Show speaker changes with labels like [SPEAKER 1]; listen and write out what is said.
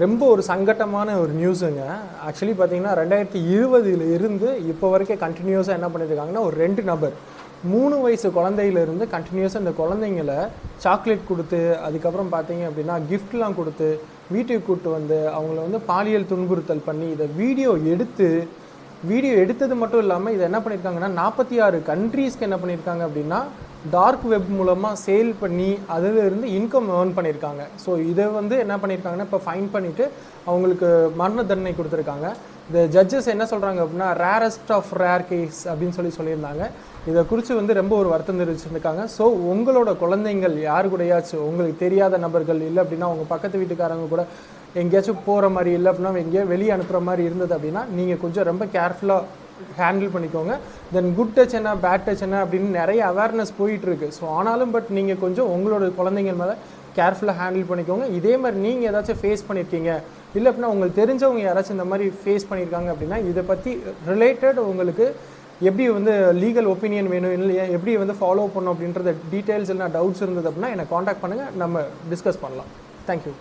[SPEAKER 1] ரொம்ப ஒரு சங்கட்டமான ஒரு நியூஸுங்க. ஆக்சுவலி பார்த்தீங்கன்னா 2020 இருந்து இப்போ வரைக்கும் கண்டினியூஸாக என்ன பண்ணியிருக்காங்கன்னா, ஒரு 2 நபர் 3 வயசு குழந்தையிலேருந்து கண்டினியூஸாக இந்த குழந்தைங்கள சாக்லேட் கொடுத்து, அதுக்கப்புறம் பார்த்தீங்க அப்படின்னா கிஃப்ட்லாம் கொடுத்து, வீட்டுக்கு கூப்பிட்டு வந்து அவங்கள வந்து பாலியல் துன்புறுத்தல் பண்ணி, இதை வீடியோ எடுத்தது மட்டும் இல்லாமல் இதை என்ன பண்ணியிருக்காங்கன்னா 46 கண்ட்ரீஸ்க்கு என்ன பண்ணியிருக்காங்க அப்படின்னா டார்க் வெப் மூலமாக சேல் பண்ணி அதிலிருந்து இன்கம் ஏர்ன் பண்ணியிருக்காங்க. ஸோ இதை வந்து என்ன பண்ணியிருக்காங்கன்னா இப்போ ஃபைன் பண்ணிவிட்டு அவங்களுக்கு மரண தண்டனை கொடுத்துருக்காங்க. இந்த ஜட்ஜஸ் என்ன சொல்கிறாங்க அப்படின்னா ரேரஸ்ட் ஆஃப் ரேர் கேஸ் அப்படின்னு சொல்லியிருந்தாங்க. இதை குறித்து வந்து ரொம்ப ஒரு வருத்தம் தெரிவிச்சிருக்காங்க. ஸோ உங்களோட குழந்தைங்கள் யாரு கூடயாச்சும் உங்களுக்கு தெரியாத நபர்கள் இல்லை அப்படின்னா உங்கள் பக்கத்து வீட்டுக்காரங்க கூட எங்கேயாச்சும் போகிற மாதிரி இல்லை அப்படின்னா எங்கேயோ வெளியே அனுப்புகிற மாதிரி இருந்தது அப்படின்னா நீங்கள் கொஞ்சம் ரொம்ப கேர்ஃபுல்லாக ஹேண்டில் பண்ணிக்கோங்க. தென் குட் டச் என்ன பேட் டச் என்ன அப்படின்னு நிறைய அவேர்னஸ் போயிட்டுருக்கு. ஸோ ஆனாலும் பட் நீங்கள் கொஞ்சம் உங்களோட குழந்தைங்க மேலே கேர்ஃபுல்லாக ஹேண்டில் பண்ணிக்கோங்க. இதே மாதிரி நீங்கள் ஏதாச்சும் ஃபேஸ் பண்ணியிருக்கீங்க இல்லை அப்படின்னா உங்களுக்கு தெரிஞ்சவங்க யாராச்சும் இந்த மாதிரி ஃபேஸ் பண்ணியிருக்காங்க அப்படின்னா இதை பற்றி ரிலேட்டட் உங்களுக்கு எப்படி வந்து லீகல் ஒப்பீனியன் வேணும் இல்லை எப்படி வந்து ஃபாலோ பண்ணணும் அப்படின்றத டீட்டெயில்ஸ் இல்லை டவுட்ஸ் இருந்தது அப்படின்னா என்னை காண்டாக்ட் பண்ணுங்கள், நம்ம டிஸ்கஸ் பண்ணலாம். தேங்க்யூ.